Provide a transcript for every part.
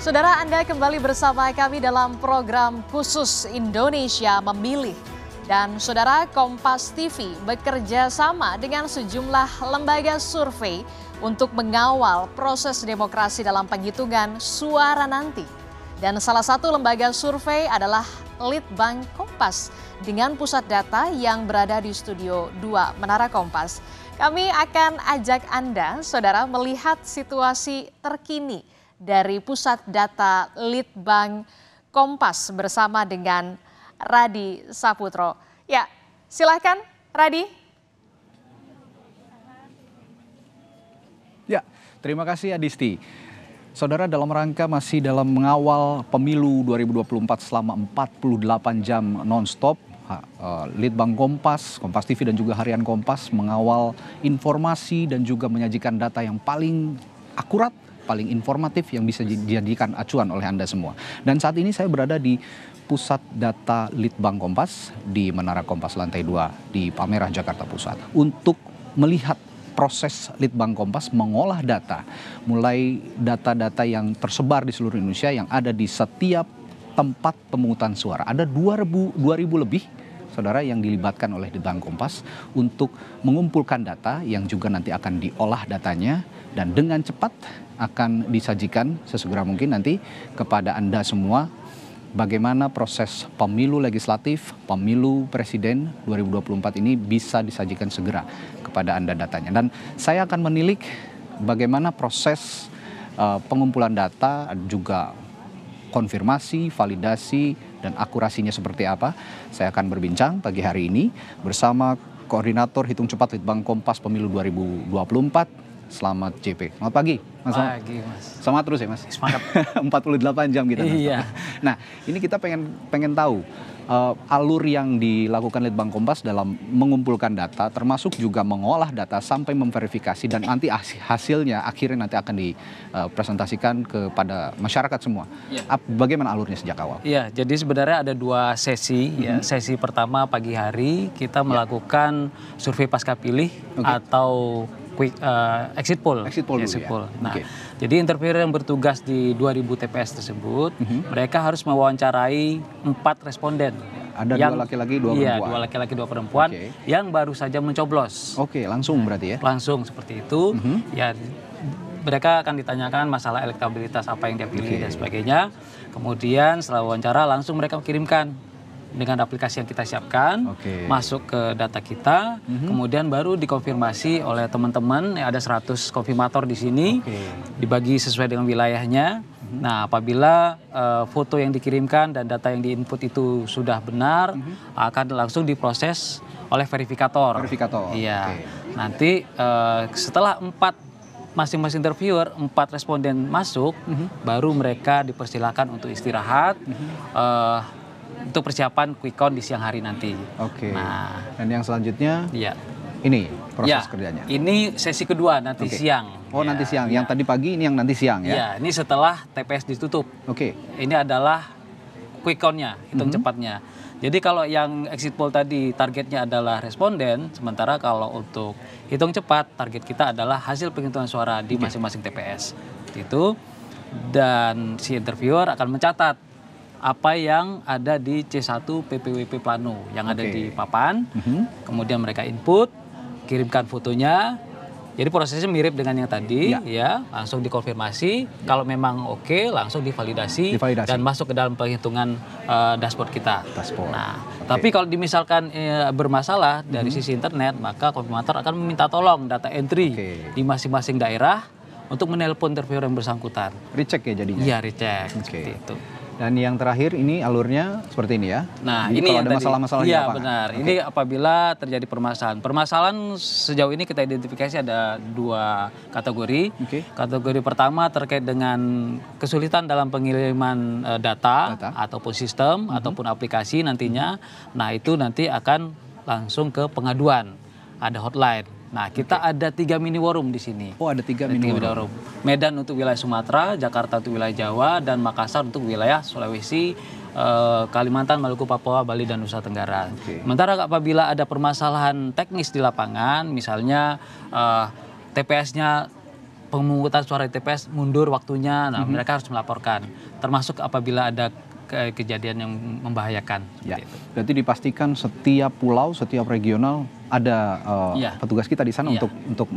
Saudara, Anda kembali bersama kami dalam program khusus Indonesia Memilih. Dan saudara, Kompas TV bekerja sama dengan sejumlah lembaga survei untuk mengawal proses demokrasi dalam penghitungan suara nanti. Dan salah satu lembaga survei adalah Litbang Kompas dengan pusat data yang berada di Studio 2 Menara Kompas. Kami akan ajak Anda, saudara, melihat situasi terkini dari pusat data Litbang Kompas bersama dengan Radi Saputro. Ya, silakan Radi. Ya, terima kasih Adisti. Saudara, dalam rangka masih dalam mengawal pemilu 2024 selama 48 jam non-stop, Litbang Kompas, Kompas TV dan juga Harian Kompas mengawal informasi dan juga menyajikan data yang paling akurat, paling informatif yang bisa dijadikan acuan oleh Anda semua. Dan saat ini saya berada di pusat data Litbang Kompas di Menara Kompas lantai 2 di Palmerah, Jakarta Pusat untuk melihat proses Litbang Kompas mengolah data, mulai data-data yang tersebar di seluruh Indonesia yang ada di setiap tempat pemungutan suara. Ada 2.000 lebih saudara yang dilibatkan oleh Litbang Kompas untuk mengumpulkan data yang juga nanti akan diolah datanya dan dengan cepat akan disajikan sesegera mungkin nanti kepada Anda semua bagaimana proses pemilu legislatif, pemilu presiden 2024 ini bisa disajikan segera kepada Anda datanya. Dan saya akan menilik bagaimana proses pengumpulan data, juga konfirmasi, validasi, dan akurasinya seperti apa. Saya akan berbincang pagi hari ini bersama Koordinator Hitung Cepat Litbang Kompas Pemilu 2024, Selamat JP. Selamat pagi, Mas. Pagi, Mas. Semangat terus ya, Mas. Semangat. 48 jam kita. Iya. Nah, ini kita pengen tahu alur yang dilakukan Litbang Kompas dalam mengumpulkan data, termasuk juga mengolah data sampai memverifikasi dan nanti hasilnya akhirnya nanti akan dipresentasikan kepada masyarakat semua. Ya. Bagaimana alurnya sejak awal? Iya, jadi sebenarnya ada dua sesi. Ya. Sesi pertama pagi hari kita melakukan survei pasca pilih atau exit poll. Exit poll. Nah, jadi interviewer yang bertugas di 2000 TPS tersebut, mereka harus mewawancarai 4 responden. Ada yang, 2 laki-laki, 2 perempuan. Iya, 2 laki-laki, 2 perempuan yang baru saja mencoblos. Langsung berarti ya? Langsung seperti itu. Ya, mereka akan ditanyakan masalah elektabilitas apa yang dia pilih dan sebagainya. Kemudian setelah wawancara langsung mereka kirimkan dengan aplikasi yang kita siapkan, masuk ke data kita, kemudian baru dikonfirmasi oleh teman-teman, ada 100 konfirmator di sini, dibagi sesuai dengan wilayahnya. Nah, apabila foto yang dikirimkan dan data yang diinput itu sudah benar, akan langsung diproses oleh verifikator. Iya. Nanti setelah masing-masing interviewer, 4 responden masuk, baru mereka dipersilakan untuk istirahat, untuk persiapan quick count di siang hari nanti. Nah, dan yang selanjutnya ini proses kerjanya. Ini sesi kedua nanti siang. Nanti siang. Yang tadi pagi ini yang nanti siang ya? Iya, ini setelah TPS ditutup. Ini adalah quick count-nya, hitung cepatnya. Jadi kalau yang exit poll tadi targetnya adalah responden, sementara kalau untuk hitung cepat target kita adalah hasil penghitungan suara di masing-masing TPS. Itu, dan si interviewer akan mencatat apa yang ada di C1 PPWP Plano yang ada di papan, kemudian mereka input, kirimkan fotonya. Jadi prosesnya mirip dengan yang tadi, ya langsung dikonfirmasi. Kalau memang langsung divalidasi dan masuk ke dalam penghitungan dashboard kita. Nah, tapi kalau misalkan bermasalah dari sisi internet, maka konfirmator akan meminta tolong data entry di masing-masing daerah untuk menelpon interviewer yang bersangkutan. Recheck ya jadinya? Iya, recheck seperti itu. Dan yang terakhir ini alurnya seperti ini ya. Nah, ini kalau ada masalah-masalah di lapangan. Iya, benar. Ini apabila terjadi permasalahan. Permasalahan sejauh ini kita identifikasi ada 2 kategori. Kategori pertama terkait dengan kesulitan dalam pengiriman data ataupun sistem ataupun aplikasi nantinya. Nah, itu nanti akan langsung ke pengaduan. Ada hotline. Nah, kita ada 3 mini war room di sini. Ada 3 mini war room. Medan untuk wilayah Sumatera, Jakarta untuk wilayah Jawa, dan Makassar untuk wilayah Sulawesi, Kalimantan, Maluku, Papua, Bali, dan Nusa Tenggara. Sementara apabila ada permasalahan teknis di lapangan, misalnya TPS-nya pemungutan suara di TPS mundur waktunya, nah mereka harus melaporkan, termasuk apabila ada kejadian yang membahayakan. Ya, berarti dipastikan setiap pulau, setiap regional ada petugas kita di sana untuk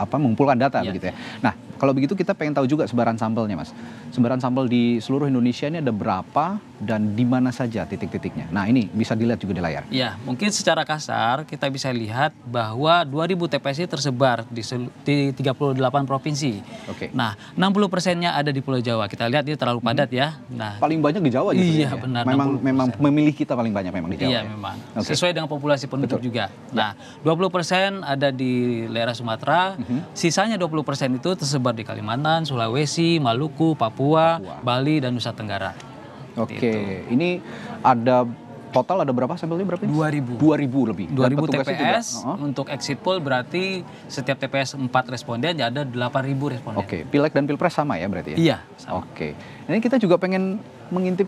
mengumpulkan data begitu ya. Nah, kalau begitu kita pengen tahu juga sebaran sampelnya, Mas. Sebaran sampel di seluruh Indonesia ini ada berapa dan di mana saja titik-titiknya. Nah, ini bisa dilihat juga di layar. Ya, mungkin secara kasar kita bisa lihat bahwa 2000 TPS ini tersebar di 38 provinsi. Oke. Nah, 60%-nya ada di Pulau Jawa. Kita lihat ini terlalu padat ya. Nah, paling banyak di Jawa justru. Iya, benar. Memang memilih kita paling banyak memang di Jawa. Iya, memang. Sesuai dengan populasi penduduk juga. Nah, 20% ada di daerah Sumatera, sisanya 20% itu tersebar di Kalimantan, Sulawesi, Maluku, Papua, Bali, dan Nusa Tenggara. Oke, ini ada total ada berapa sampelnya berapa? 2000 lebih. 2000 TPS untuk exit poll berarti setiap TPS 4 responden ya ada 8.000 responden. Oke, Pileg dan Pilpres sama ya berarti ya? Iya, sama. Oke. Ini kita juga pengen mengintip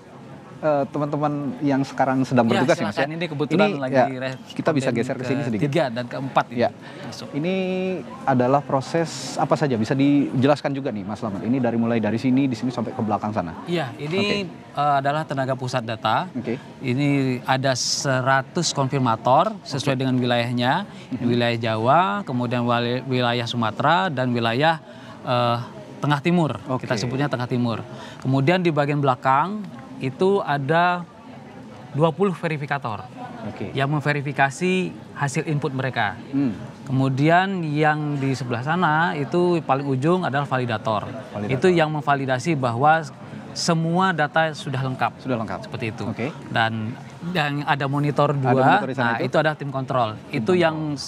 teman-teman yang sekarang sedang bertugas ya, Mas ya. Ini kebetulan lagi kita bisa geser ke sini sedikit. 3 dan keempat ini. Ya. Ini adalah proses apa saja bisa dijelaskan juga nih Mas Slamet. Ini mulai dari sini di sini sampai ke belakang sana. Iya, ini adalah tenaga pusat data. Ini ada 100 konfirmator sesuai dengan wilayahnya. Wilayah Jawa, kemudian wilayah Sumatera dan wilayah Tengah Timur. Kita sebutnya Tengah Timur. Kemudian di bagian belakang itu ada 20 verifikator yang memverifikasi hasil input mereka. Kemudian yang di sebelah sana itu paling ujung adalah validator. Itu yang memvalidasi bahwa semua data sudah lengkap. Seperti itu. Dan ada monitor 2, nah itu ada tim kontrol. Itu yang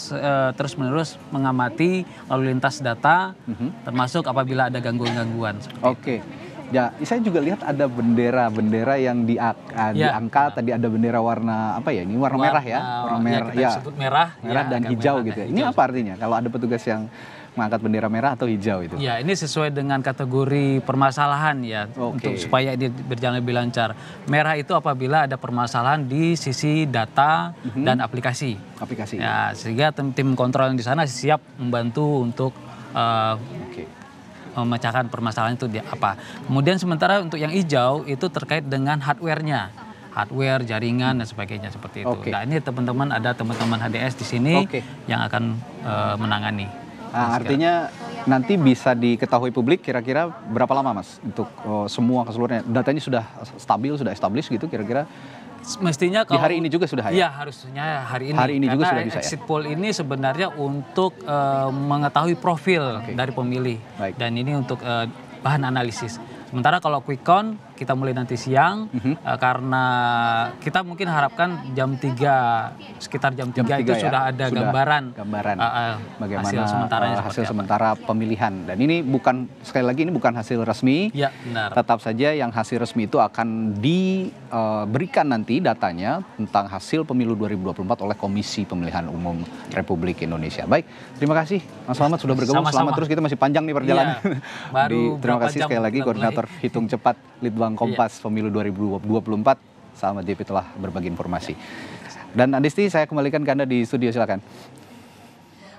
terus-menerus mengamati lalu lintas data, termasuk apabila ada gangguan-gangguan. Ya, saya juga lihat ada bendera yang diangkat. Tadi ada bendera warna apa ya? Ini warna merah ya, warna merah. Kita sebut merah dan hijau gitu ya. Ini apa artinya? Kalau ada petugas yang mengangkat bendera merah atau hijau itu? Ya, ini sesuai dengan kategori permasalahan ya, untuk supaya ini berjalan lebih lancar. Merah itu apabila ada permasalahan di sisi data dan aplikasi. Ya, sehingga tim kontrol yang di sana siap membantu untuk memecahkan permasalahan itu apa. Kemudian sementara untuk yang hijau itu terkait dengan hardware-nya. Hardware, jaringan dan sebagainya seperti itu. Nah, ini ada teman-teman HDS di sini yang akan menangani. Artinya nanti bisa diketahui publik kira-kira berapa lama Mas untuk semua keseluruhannya. Datanya sudah stabil, sudah established gitu kira-kira? Mestinya kalau di hari ini juga sudah ya? Iya, harusnya hari ini. Hari ini juga sudah bisa exit poll ini sebenarnya untuk mengetahui profil dari pemilih. Dan ini untuk bahan analisis. Sementara kalau quick count kita mulai nanti siang karena kita mungkin harapkan sekitar jam 3 itu sudah ada gambaran bagaimana hasil sementara pemilihan. Dan ini bukan, sekali lagi ini bukan hasil resmi. Ya, benar. Tetap saja yang hasil resmi itu akan diberikan nanti datanya tentang hasil pemilu 2024 oleh Komisi Pemilihan Umum Republik Indonesia. Baik, terima kasih Mas Slamet sudah bergabung. Selamat terus, kita masih panjang nih perjalanan. Terima kasih sekali lagi Koordinator Hitung Cepat Litbang Kompas Pemilu 2024. Selamat JP telah berbagi informasi. Dan Adisti, saya kembalikan ke Anda di studio, silakan.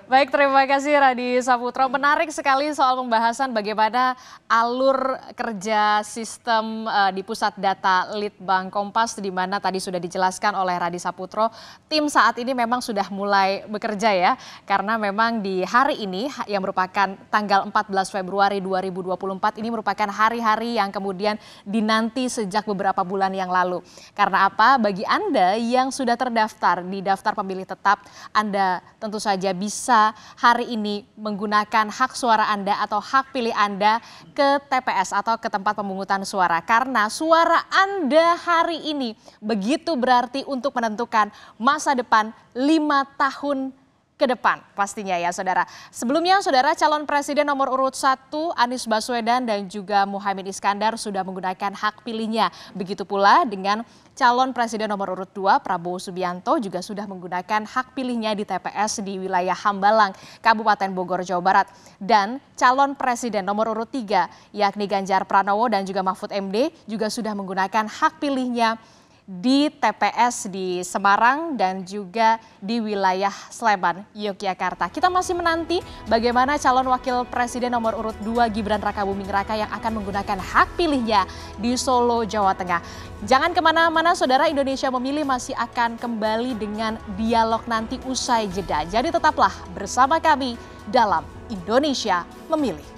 Baik, terima kasih Radi Saputro. Menarik sekali soal pembahasan bagaimana alur kerja sistem di pusat data Litbang Kompas, di mana tadi sudah dijelaskan oleh Radi Saputro. Tim saat ini memang sudah mulai bekerja ya, karena memang di hari ini yang merupakan tanggal 14 Februari 2024 ini merupakan hari-hari yang kemudian dinanti sejak beberapa bulan yang lalu. Karena apa? Bagi Anda yang sudah terdaftar di daftar pemilih tetap, Anda tentu saja bisa hari ini menggunakan hak suara Anda atau hak pilih Anda ke TPS atau ke tempat pemungutan suara. Karena suara Anda hari ini begitu berarti untuk menentukan masa depan 5 tahun ke depan pastinya ya saudara. Sebelumnya saudara, calon presiden nomor urut 1 Anies Baswedan dan juga Muhaimin Iskandar sudah menggunakan hak pilihnya. Begitu pula dengan calon presiden nomor urut 2 Prabowo Subianto juga sudah menggunakan hak pilihnya di TPS di wilayah Hambalang, Kabupaten Bogor, Jawa Barat. Dan calon presiden nomor urut 3 yakni Ganjar Pranowo dan juga Mahfud MD juga sudah menggunakan hak pilihnya di TPS di Semarang dan juga di wilayah Sleman, Yogyakarta. Kita masih menanti bagaimana calon wakil presiden nomor urut 2 Gibran Rakabuming Raka yang akan menggunakan hak pilihnya di Solo, Jawa Tengah. Jangan kemana-mana, saudara. Indonesia Memilih masih akan kembali dengan dialog nanti usai jeda. Jadi tetaplah bersama kami dalam Indonesia Memilih.